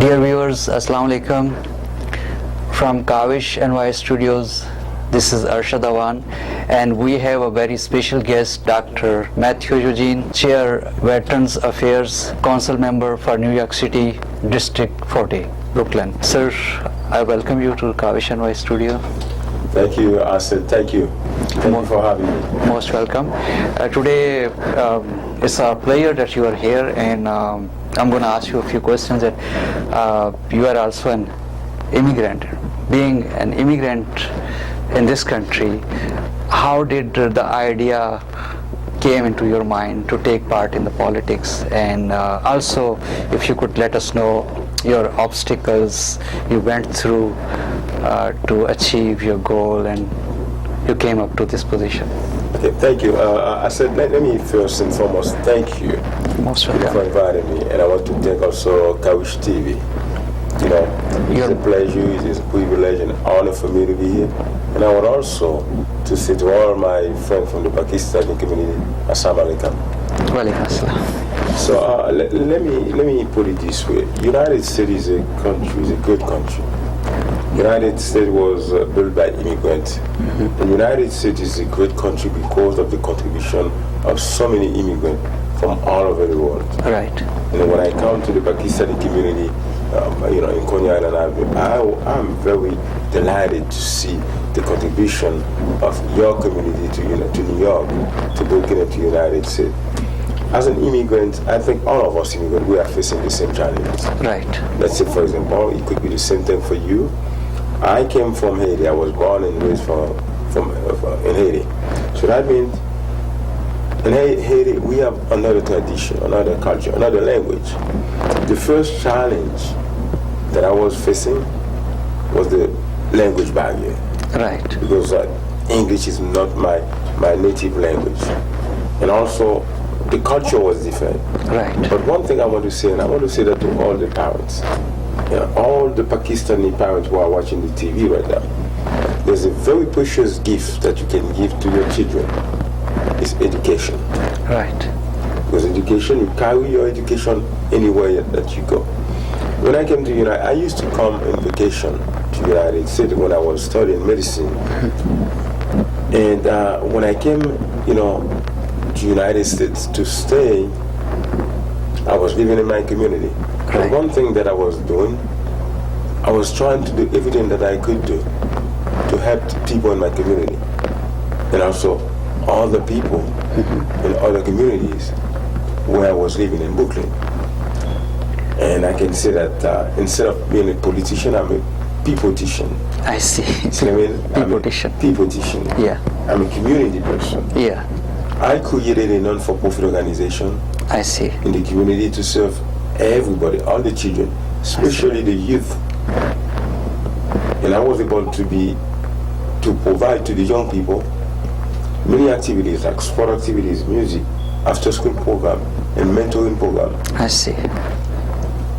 Dear viewers, Assalamu Alaikum. From Kawish NY Studios, this is Arshad Awan, and we have a very special guest, Dr. Mathieu Eugene, Chair Veterans Affairs, Council Member for New York City, District 40, Brooklyn. Sir, I welcome you to Kawish NY Studio. Thank you, Asad. Thank you. Thank you for having me. Most welcome. Today, it's a pleasure that you are here, and I'm going to ask you a few questions. That you are also an immigrant. Being an immigrant in this country, how did the idea came into your mind to take part in the politics? And also, if you could let us know your obstacles you went through to achieve your goal and you came up to this position. Okay, thank you. I said, let me first and foremost thank you for inviting me, and I want to thank also Kawish TV. You know, it's a pleasure, it is a privilege and honor for me to be here. And I want also to say to all my friends from the Pakistani community, Assalamu Alaikum. Walaikum assalam. So let me put it this way: United States is a country, is a good country. United States was built by immigrants. Mm-hmm. And United States is a great country because of the contribution of so many immigrants from all over the world. Right. And when I come to the Pakistani community, in Konya Island Avenue, I'm very delighted to see the contribution of your community to New York, to Brooklyn, and to the United States. As an immigrant, I think all of us immigrants, we are facing the same challenges. Right. Let's say, for example, it could be the same thing for you. I came from Haiti. I was born and raised in Haiti. So that means in Haiti we have another tradition, another culture, another language. The first challenge that I was facing was the language barrier. Right. Because English is not my native language. And also the culture was different. Right. But one thing I want to say, and I want to say that to all the parents, all the Pakistani parents who are watching the TV right now, there's a very precious gift that you can give to your children. It's education. Right. Because education, you carry your education anywhere that you go. When I came to United, I used to come on vacation to United States when I was studying medicine. And when I came, to United States to stay, I was living in my community. Right. And one thing that I was doing, I was trying to do everything that I could do to help people in my community, and also all the people in other communities where I was living in Brooklyn. And I can say that instead of being a politician, I'm a peopletician. I see. See what I mean? Peopletician. Peopletician. Yeah. I'm a community person. Yeah. I created a non-for-profit organization. I see. In the community to serve everybody, all the children, especially the youth. And I was able to provide to the young people many activities like sport activities, music, after-school program, and mentoring program. I see.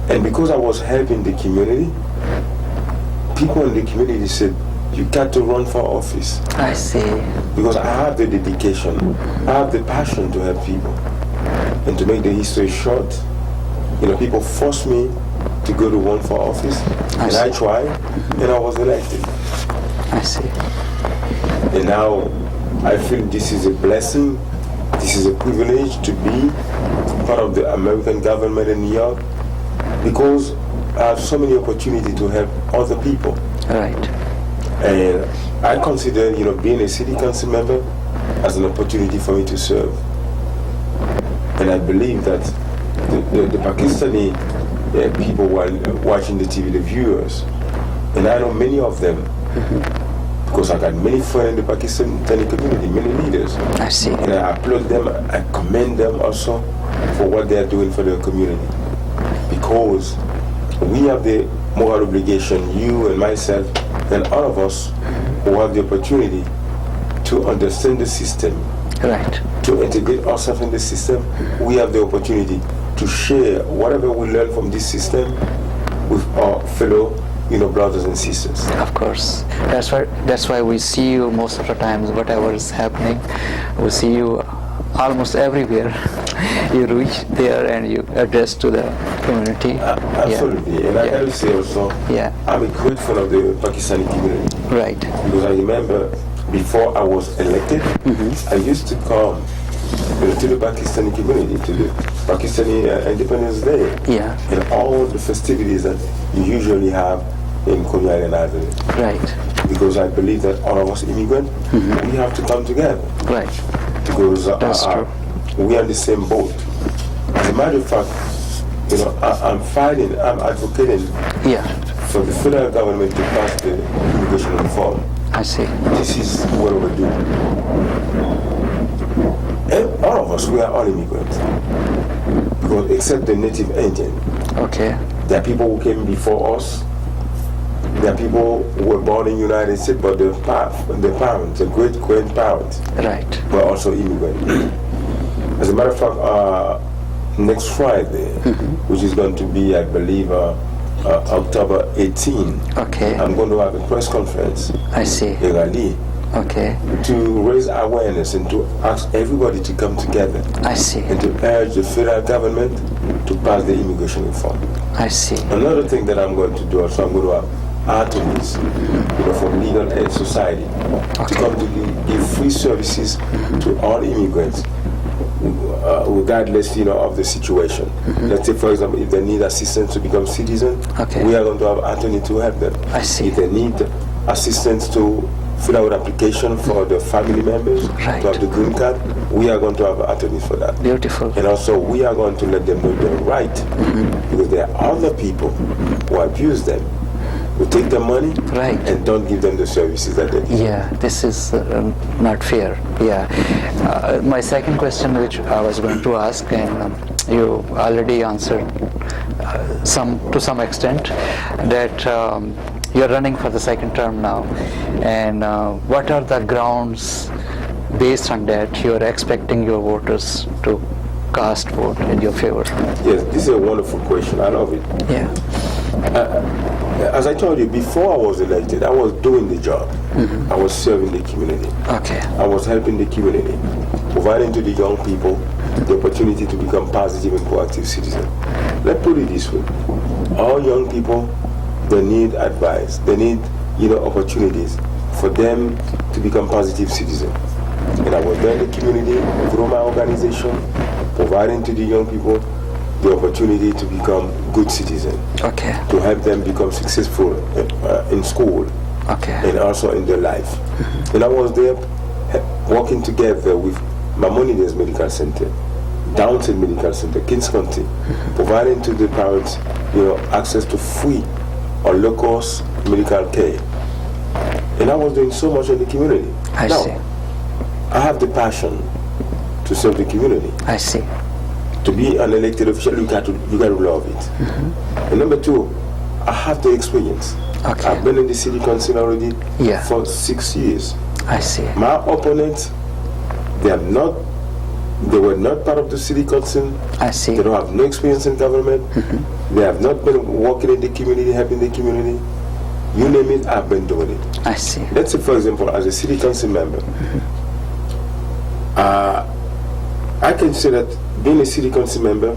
And because I was helping the community, people in the community said, you got to run for office. I see. Because I have the dedication, I have the passion to help people. And to make the history short, people forced me to go to run for office, and I tried, and I was elected. I see. And now I feel this is a blessing, this is a privilege to be part of the American government in New York, because I have so many opportunities to help other people. Right. And I consider, being a city council member as an opportunity for me to serve. And I believe that the Pakistani people who are watching the TV, the viewers, and I know many of them, because I got many friends in the Pakistani community, many leaders. I see. And I applaud them, I commend them also for what they are doing for their community. Because we have the moral obligation, you and myself, and all of us who have the opportunity to understand the system, right, to integrate ourselves in the system, we have the opportunity to share whatever we learn from this system with our fellow brothers and sisters. Of course. That's why we see you most of the times, whatever is happening, we see you almost everywhere. You reach there and you address to the community. Absolutely, and I got to say also, I'm a great fan of the Pakistani community. Right. Because I remember before I was elected, I used to come to the Pakistani community, to the Pakistani Independence Day, and all the festivities that you usually have in Konyo Island Avenue. Right. Because I believe that all of us immigrants, we have to come together. Right. Because that's true. We are in the same boat. As a matter of fact, I'm advocating for the federal government to pass the immigration reform. I see. This is well overdue. And all of us, we are all immigrants. Because except the native Indian. Okay. There are people who came before us. There are people who were born in the United States, but the parents, the great-grandparents, were also immigrants. As a matter of fact, next Friday, which is going to be, I believe, October 18, I'm going to have a press conference in Raleigh to raise awareness and to ask everybody to come together and to urge the federal government to pass the immigration reform. Another thing that I'm going to do also, I'm going to have attorneys from Legal Aid Society to come to give free services to all immigrants regardless of the situation. Let's say, for example, if they need assistance to become citizen, we are going to have attorney to help them. If they need assistance to fill out application for the family members to have the green card, we are going to have attorneys for that. Beautiful. And also we are going to let them know their right, because there are other people who abuse them, who take the money and don't give them the services that they need. Yeah, this is not fair. My second question, which I was going to ask, and you already answered to some extent, that you're running for the second term now, and what are the grounds based on that you're expecting your voters to cast vote in your favor? Yes, this is a wonderful question. I love it. As I told you, before I was elected, I was doing the job. I was serving the community. I was helping the community, providing to the young people the opportunity to become positive and proactive citizens. Let's put it this way. All young people, they need advice. They need opportunities for them to become positive citizens. And I was there in the community through my organization, providing to the young people the opportunity to become good citizens, to help them become successful in school and also in their life. And I was there working together with Maimonides Medical Center, Downtown Medical Center, Kings County, providing to the parents access to free or low-cost medical care. And I was doing so much in the community. I see. I have the passion to serve the community. I see. To be an elected official, you got to love it. And number two, I have the experience. I've been in the city council already for 6 years. I see. My opponents, they were not part of the city council. I see. They don't have no experience in government. They have not been working in the community, helping the community. You name it, I've been doing it. I see. Let's say, for example, as a city council member, I can say that being a city council member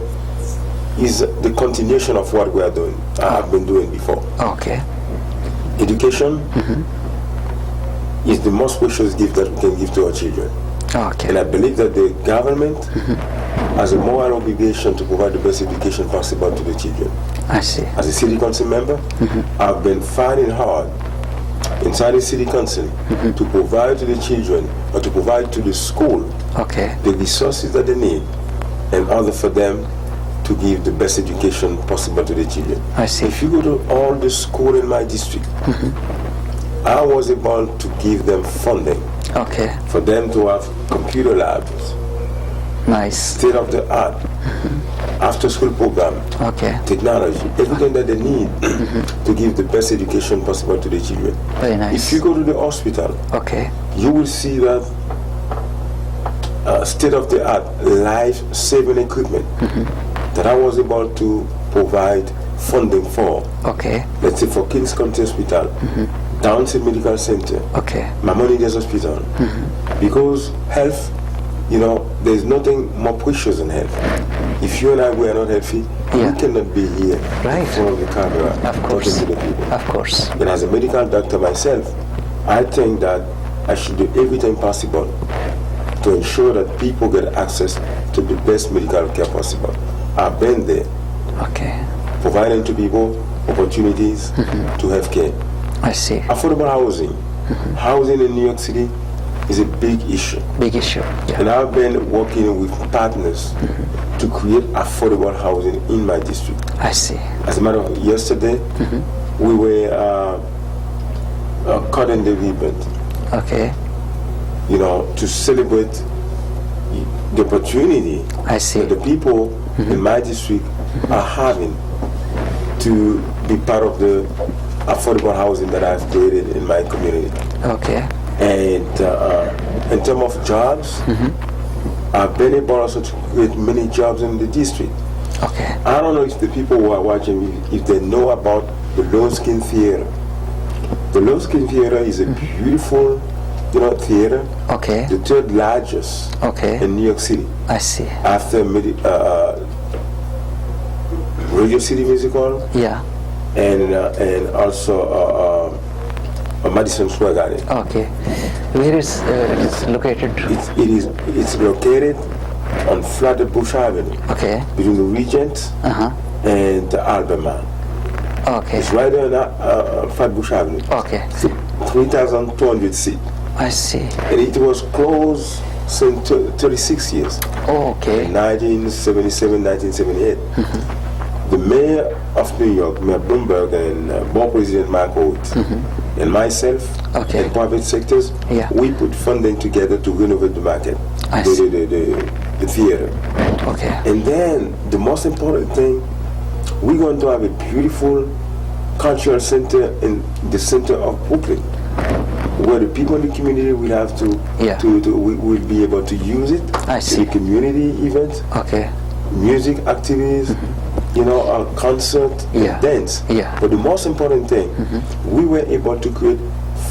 is the continuation of what we are doing. I have been doing before. Education is the most precious gift that we can give to our children. And I believe that the government has a moral obligation to provide the best education possible to the children. I see. As a city council member, I've been fighting hard inside the city council to provide to the children or to provide to the school the resources that they need in order for them to give the best education possible to the children. I see. If you go to all the schools in my district, I was able to give them funding for them to have computer labs, state-of-the-art, after-school program, technology, everything that they need to give the best education possible to the children. Very nice. If you go to the hospital, you will see that state-of-the-art life-saving equipment that I was able to provide funding for. Let's say for Kings County Hospital, Downtown Medical Center, Maimonides Hospital, because health you know, there's nothing more precious than health. If you and I were not healthy, Yeah. we cannot be here Right. in front of the camera Of course. talking to the people. Of course. And as a medical doctor myself, I think that I should do everything possible to ensure that people get access to the best medical care possible. I've been there, Okay. providing to people opportunities to have care. I see. Affordable housing. Housing in New York City is a big issue. Big issue. And Yeah. I've been working with partners to create affordable housing in my district. I see. As a matter of yesterday, we were cutting the ribbon, Okay. you know, to celebrate the opportunity I see. that the people in my district are having to be part of the affordable housing that I've created in my community. Okay. And in terms of jobs, I've been able also to create many jobs in the district. Okay. I don't know if the people who are watching, if they know about the Low Skin Theater. The Low Skin Theater is a beautiful, you know, theater, Okay. the third largest Okay. in New York City, I see. after Radio City Musical Yeah. and also Madison Square Garden. Okay. Where is it's located? It's located on Flatbush Avenue Okay. between the Regent Uh-huh. and the Albemarle. Okay. It's right on Flatbush Avenue. Okay. 3,200 seats. I see. And it was closed since 36 years. Oh, okay. 1977, 1978. The mayor of New York, Mayor Bloomberg, and board president Mark Oates, and myself, Okay. and private sectors, Yeah. we put funding together to renovate the market, I see. the theater. Okay. And then the most important thing, we're going to have a beautiful cultural center in the center of Brooklyn, where the people in the community will have to, Yeah. we will be able to use it. I see. The community events, Okay. music activities, you know, concert, Yeah. dance. Yeah. But the most important thing, we were able to create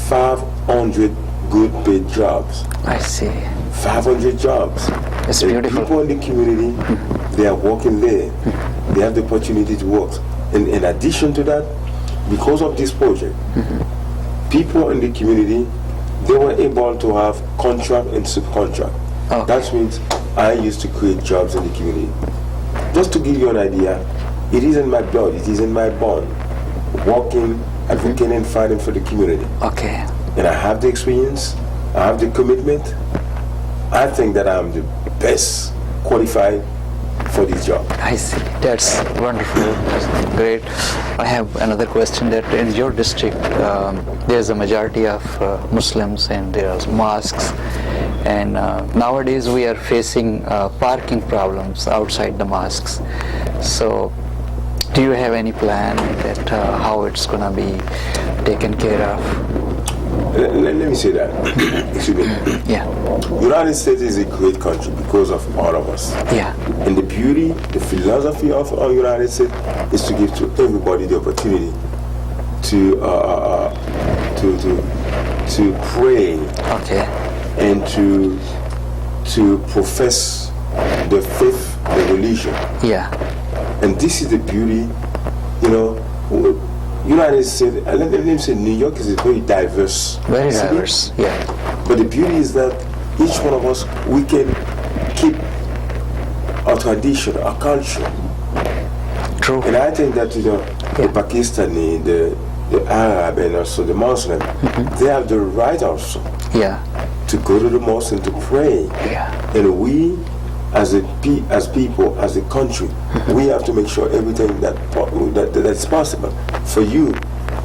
500 good paid jobs. I see. 500 jobs. It's And beautiful. people in the community, they are working there. They have the opportunity to work. And in addition to that, because of this project, people in the community, they were able to have contract and subcontract. Okay. That means I used to create jobs in the community. Just to give you an idea, it is in my blood, it is in my bone, working, advocating, and fighting for the community. Okay. And I have the experience, I have the commitment. I think that I'm the best qualified for this job. I see. That's wonderful. That's great. I have another question that in your district, there's a majority of Muslims and there's mosques. And nowadays we are facing parking problems outside the mosques. So do you have any plan that how it's going to be taken care of? Let me say that. Excuse me. Yeah. United States is a great country because of all of us. Yeah. And the beauty, the philosophy of our United States is to give to everybody the opportunity to pray Okay. and to profess the faith, the religion. Yeah. And this is the beauty, you know. United States, let me say, New York is a very diverse Very city. diverse. Yeah. But the beauty is that each one of us, we can keep our tradition, our culture. True. And I think that, you know, the Pakistani, the Arab, and also the Muslim, they have the right also Yeah. to go to the mosque and to pray. Yeah. And we, as people, as a country, we have to make sure everything that's possible for you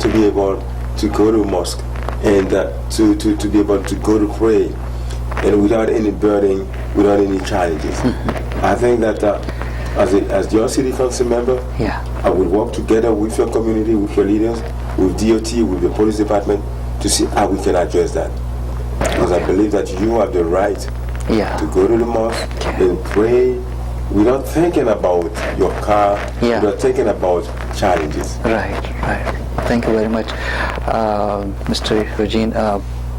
to be able to go to mosque and to be able to go to pray, and without any burden, without any challenges. I think that as your city council member, Yeah. I will work together with your community, with your leaders, with DOT, with the police department, to see how we can address that. Because I believe that you have the right Yeah. to go to the mosque and pray without thinking about your car, Yeah. without thinking about challenges. Right, right. Thank you very much, Mr. Eugene.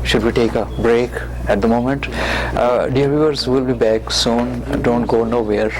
should we take a break at the moment? Dear viewers, we'll be back soon. Don't go nowhere.